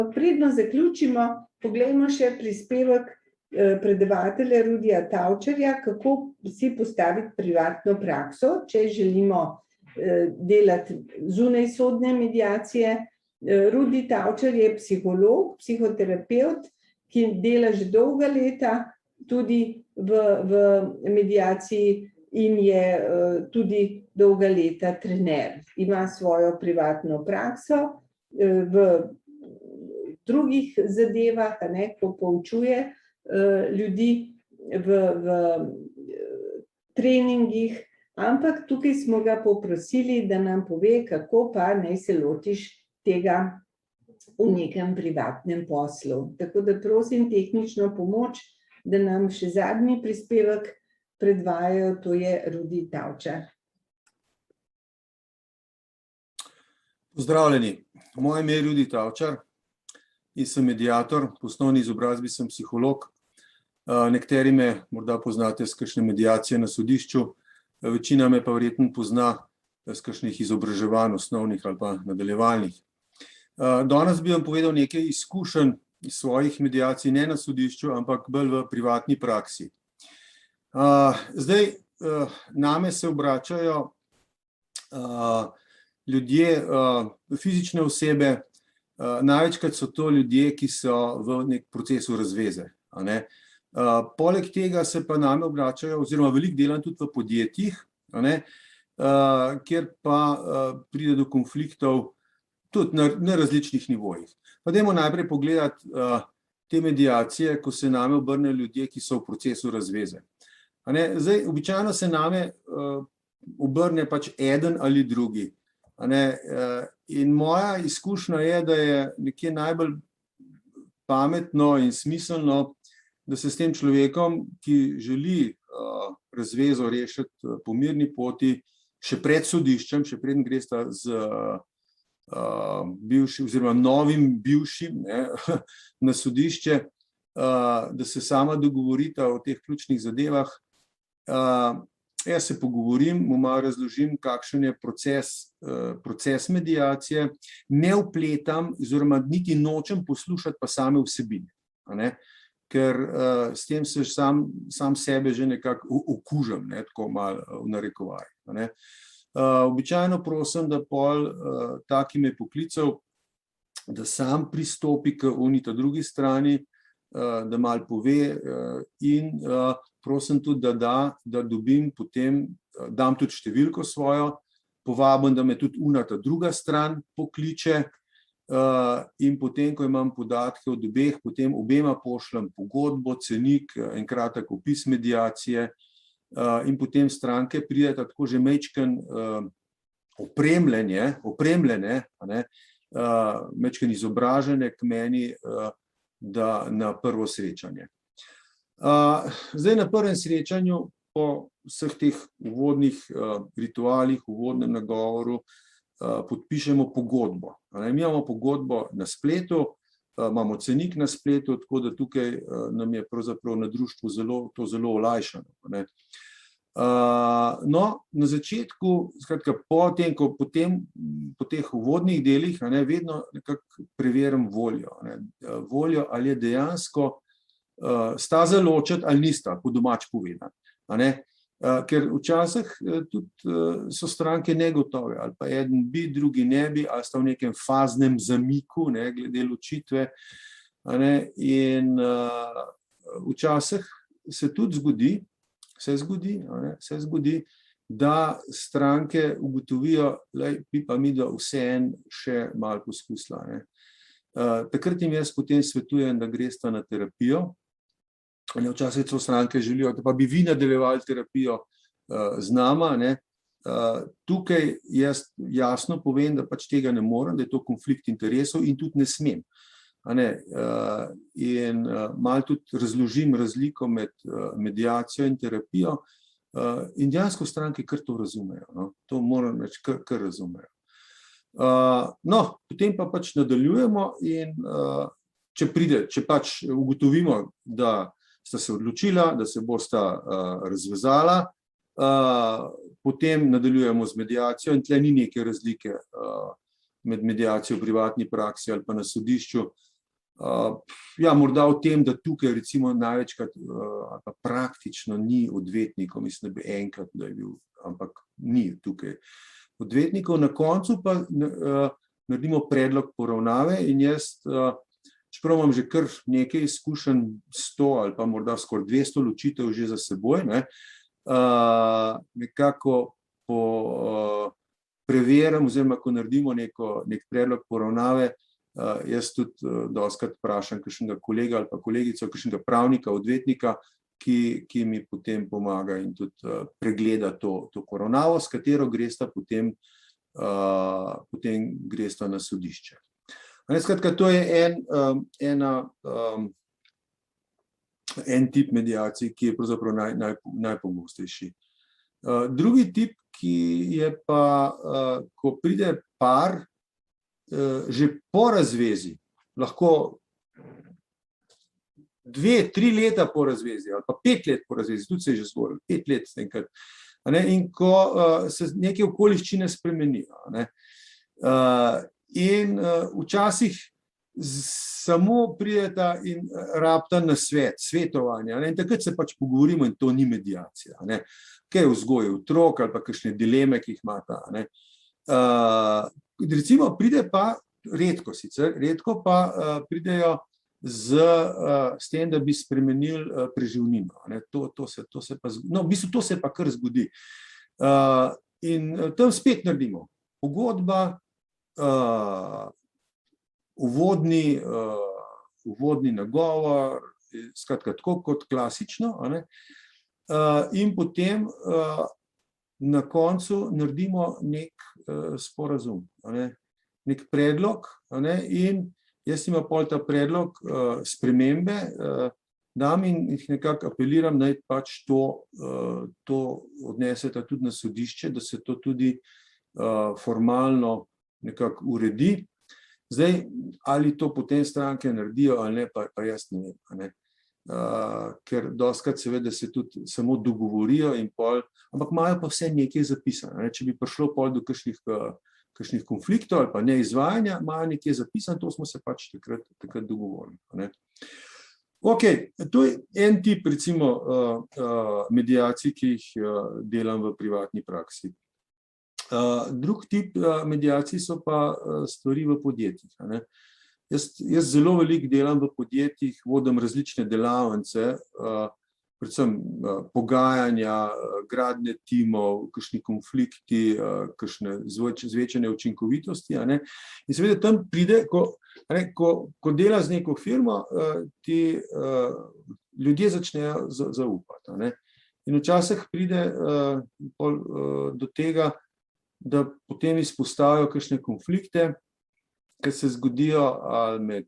Predno zaključimo, poglejmo še prispevek predavatelja Rudija Tavčarja, kako si postaviti privatno prakso, če želimo delati zunaj sodne mediacije. Rudi Tavčar je psiholog, psihoterapevt, ki dela že dolga leta tudi v mediaciji in je tudi dolga leta trener. Ima svojo privatno prakso v drugih zadevah, ko poučuje ljudi v treningih, ampak tukaj smo ga poprosili, da nam pove, kako pa naj se lotiš tega v nekem privatnem poslu. Tako da prosim tehnično pomoč, da nam še zadnji prispevek predvajajo, to je Rudi Tavčar. Pozdravljeni, moje ime je Rudi Tavčar in sem mediator, po osnovni izobrazbi sem psiholog. Nekateri me morda poznate s kakšne mediacije na sodišču, večina me pa verjetno pozna s kakšnih izobraževanj, osnovnih ali pa nadaljevalnih. Danes bi vam povedal nekaj izkušenj iz svojih mediacij, ne na sodišču, ampak bolj v privatni praksi. Zdaj, name se obračajo ljudje, fizične osebe, največkrat so to ljudje, ki so v nek procesu razveze. Poleg tega se pa name obračajo, oziroma veliko delam tudi v podjetjih, kjer pa pride do konfliktov tudi na različnih nivojih. Pa dajmo najprej pogledati te mediacije, ko se name obrnejo ljudje, ki so v procesu razveze. Zdaj, običajno se name obrne pač eden ali drugi. In moja izkušnja je, da je nekje najbolj pametno in smiselno, da se s tem človekom, ki želi razvezo rešiti po mirni poti, še pred sodiščem, še preden gresta z bivšim oziroma novim bivšim na sodišče, da se sama dogovorita o teh ključnih zadevah. Jaz se pogovorim, mu malo razložim, kakšen je proces mediacije, ne vpletam, oziroma niti nočem poslušati pa same vsebine, ker s tem se sam sebe že nekako okužam, tako malo v narekovaju. Običajno prosim, da pol taki me poklical, da sam pristopi k ta drugi strani, da malo pove in prosim tudi, da dobim potem, dam tudi številko svojo, povabim, da me tudi ta druga stran pokliče in potem, ko imam podatke od obeh, potem obema pošljem pogodbo, cenik, en kratek opis mediacije in potem stranke prideta tako že majčkeno opremljene, majčkeno izobražene k meni, da na prvo srečanje. Zdaj na prvem srečanju po vseh teh uvodnih ritualih, uvodnem nagovoru podpišemo pogodbo. Mi imamo pogodbo na spletu, imamo cenik na spletu, tako da tukaj nam je pravzaprav na društvu to zelo olajšano. No, na začetku, skratka, po teh uvodnih delih, vedno nekako preverim voljo. Voljo, ali je dejansko sta za ločiti ali nista, po domač povedano. Ker včasih tudi so stranke negotove, ali pa eden bi, drugi ne bi, ali sta v nekem faznem zamiku, glede ločitve. In včasih se tudi zgodi, da stranke ugotovijo, da bi pa mi da vseeno še malo poskusila. Takrat jim jaz potem svetujem, da gresta na terapijo. Včasih so stranke želijo, da pa bi vi nadaljevali terapijo z nama. Tukaj jaz jasno povem, da pač tega ne morem, da je to konflikt interesov in tudi ne smem. In malo tudi razložim razliko med mediacijo in terapijo in dejansko stranke kar to razumejo. To moram reči, kar razumejo. No, potem pa pač nadaljujemo in če pač ugotovimo, da sta se odločila, da se bosta razvezala, potem nadaljujemo z mediacijo in tle ni neke razlike med mediacijo v privatni praksi ali pa na sodišču. Ja, morda v tem, da tukaj recimo največkrat praktično ni odvetnikov, mislim, da bi enkrat, da je bil, ampak ni tukaj odvetnikov. Na koncu pa naredimo predlog poravnave in jaz, čeprav imam že kar nekaj izkušenj, 100 ali pa morda skoraj 200 ločitev že za seboj, nekako preverim oziroma, ko naredimo nek predlog poravnave, jaz tudi dostikrat vprašam kakšnega kolega ali pa kolegico, kakšnega pravnika, odvetnika, ki mi potem pomaga in tudi pregleda to poravnavo, s katero gresta potem gresta na sodišče. Skratka, to je en tip mediacij, ki je pravzaprav najpogostejši. Drugi tip, ki je pa, ko pride par že po razvezi, lahko 2-3 leta po razvezi ali pa 5 let po razvezi, tudi se je že zgodilo, 5 let enkrat, in ko se neke okoliščine spremenijo. In včasih samo prideta in rabita na svetovanje, in takrat se pač pogovorimo in to ni mediacija. Kaj je vzgoje otrok ali pa kakšne dileme, ki jih imata. Recimo pride pa, redko pa pridejo s tem, da bi spremenili preživnino. To se pa, no, v bistvu to se pa kar zgodi. In tam spet naredimo pogodba, uvodni nagovor, skratka tako kot klasično, in potem na koncu naredimo nek sporazum, nek predlog, in jaz imam pol ta predlog spremembe, dam in jih nekako apeliram, naj pač to odneseta tudi na sodišče, da se to tudi formalno nekako uredi. Zdaj, ali to potem stranke naredijo ali ne, pa jaz ne vem. Ker dostikrat seveda se tudi samo dogovorijo in pol, ampak imajo pa vse nekaj zapisano. Če bi prišlo pol do kakšnih konfliktov ali pa neizvajanja, imajo nekaj zapisano, to smo se pač takrat dogovorili. Ok, to je en tip recimo mediacij, ki jih delam v privatni praksi. Drug tip mediacij so pa stvari v podjetjih. Jaz zelo veliko delam v podjetjih, vodim različne delavnice, predvsem pogajanja, gradnje timov, kakšni konflikti, kakšne zvečanje učinkovitosti. In seveda tam pride, ko dela z neko firmo, ti ljudje začnejo zaupati. In včasih pride do tega, da potem izpostavijo kakšne konflikte, ki se zgodijo ali med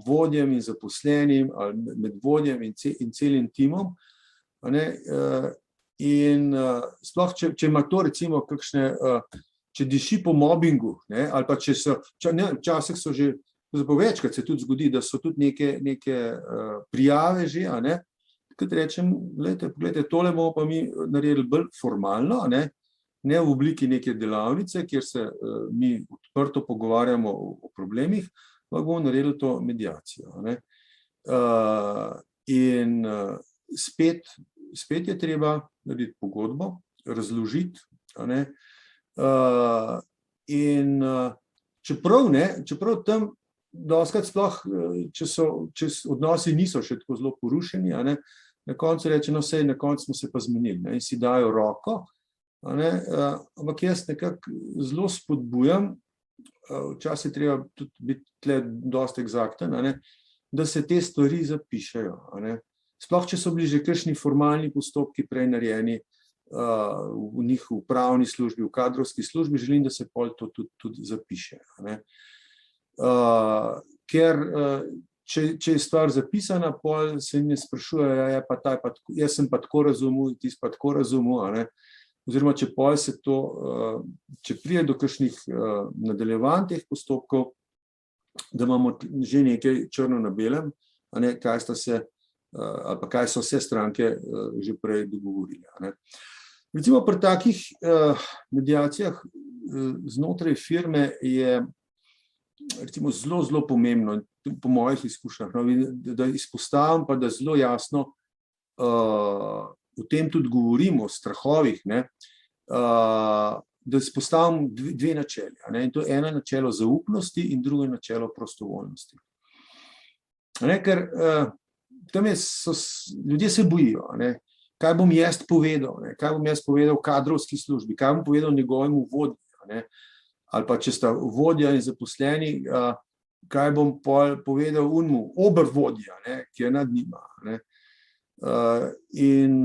vodjem in zaposlenim, ali med vodjem in celim timom. In sploh, če ima to recimo kakšne, če diši po mobingu, ali pa če so, včasih so že, večkrat se tudi zgodi, da so tudi neke prijave že, takrat rečem, poglejte, tole bomo pa mi naredili bolj formalno, ne v obliki neke delavnice, kjer se mi odprto pogovarjamo o problemih, pa bomo naredili to mediacijo. In spet je treba narediti pogodbo, razložiti. In čeprav tam dostikrat sploh, če odnosi niso še tako zelo porušeni, na koncu reče, no sej, na koncu smo se pa zmenili, in si dajo roko. Ampak jaz nekako zelo spodbujam, včasih je treba tudi biti tle dosti eksakten, da se te stvari zapišejo. Sploh, če so bili že kakšni formalni postopki prej narejeni v njih v pravni službi, v kadrovski službi, želim, da se pol to tudi zapiše. Ker če je stvar zapisana, pol se mi sprašujejo, jaz sem pa tako razumel, ti pa tako razumel, oziroma če pol se to, če pride do kakšnih nadaljevanj teh postopkov, da imamo že nekaj črno na belem, kaj sta se, ali pa kaj so vse stranke že prej dogovorili. Recimo pri takih mediacijah znotraj firme je recimo zelo, zelo pomembno, po mojih izkušnjah, no, da izpostavim pa, da zelo jasno o tem tudi govorimo, o strahovih, ne, da izpostavim dve načeli. Ne, in to je eno načelo zaupnosti in drugo načelo prostovoljnosti. Ne, ker tam ljudje se bojijo, ne, kaj bom jaz povedal, ne, kaj bom jaz povedal kadrovski službi, kaj bom povedal njegovemu vodju, ne, ali pa če sta vodja in zaposleni, kaj bom povedal unmu, obervodja, ne, ki je nad njima. Ne. In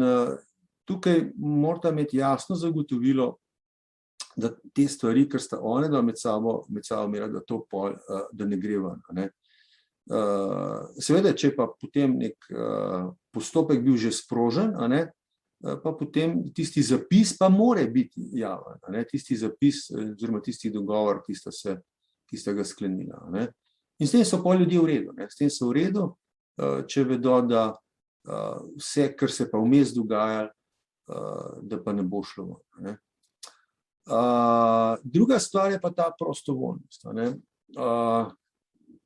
tukaj morata imeti jasno zagotovilo, da te stvari, ker sta one da med sabo imela, da to da ne gre ven. Ne. Seveda, če pa potem nek postopek bil že sprožen, ne, pa potem tisti zapis pa more biti javen, ne, tisti zapis oziroma tisti dogovor, ki sta ga sklenila. Ne. In s tem so pol ljudje v redu, ne. S tem so v redu, če vedo, da vse, kar se pa vmes dogaja, da pa ne bo šlo. Ne. Druga stvar je pa ta prostovoljnost, ne.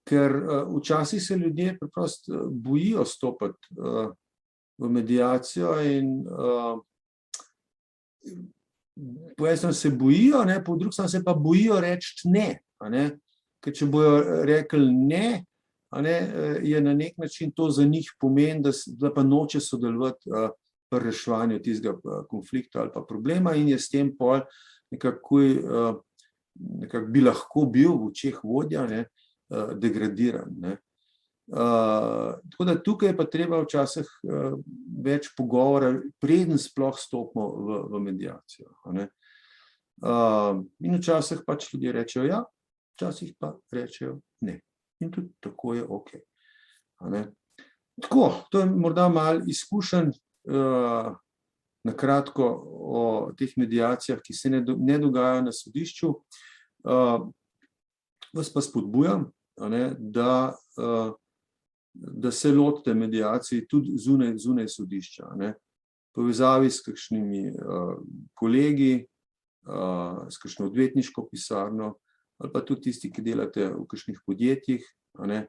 Ker včasih se ljudje preprosto bojijo stopiti v mediacijo in po eni strani se bojijo, ne, po drugi strani se pa bojijo reči ne, ne. Ker če bojo rekli ne, ne, je na nek način to za njih pomeni, da pa noče sodelovati pri reševanju tistega konflikta ali pa problema in je s tem pol nekako bi lahko bil v očeh vodja, ne, degradiran. Ne. Tako da tukaj je pa treba včasih več pogovora, preden sploh stopimo v mediacijo. Ne. In včasih pač ljudje rečejo ja, včasih pa rečejo ne. In tudi tako je ok. Ne. Tako, to je morda malo izkušenj na kratko o teh mediacijah, ki se ne dogajajo na sodišču. Vas pa spodbujam, ne, da se lotite mediacij tudi zunaj sodišča, ne. Povezavi s kakšnimi kolegi, s kakšno odvetniško pisarno, ali pa tudi tisti, ki delate v kakšnih podjetjih, ne,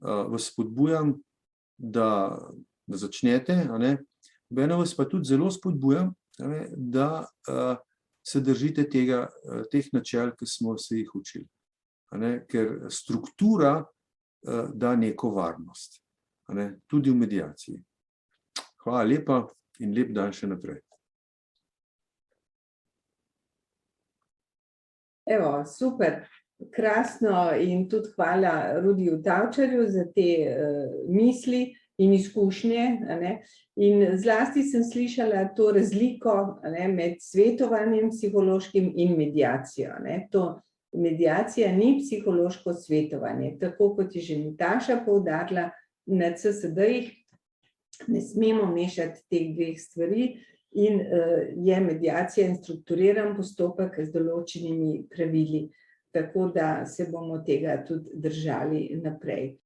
vas spodbujam, da začnete, ne. Obenem vas pa tudi zelo spodbujam, ne, da se držite teh načel, ki smo se jih učili. Ne, ker struktura da neko varnost, ne, tudi v mediaciji. Hvala lepa in lep dan še naprej. Evo, super, krasno in tudi hvala Rudiju Tavčarju za te misli in izkušnje. Ne. In zlasti sem slišala to razliko, ne, med svetovanjem psihološkim in mediacijo. Ne. Mediacija ni psihološko svetovanje, tako kot je že Nataša poudarila, na CSD-jih ne smemo mešati teh dveh stvari in je mediacija in strukturiran postopek z določenimi pravili, tako da se bomo tega tudi držali naprej.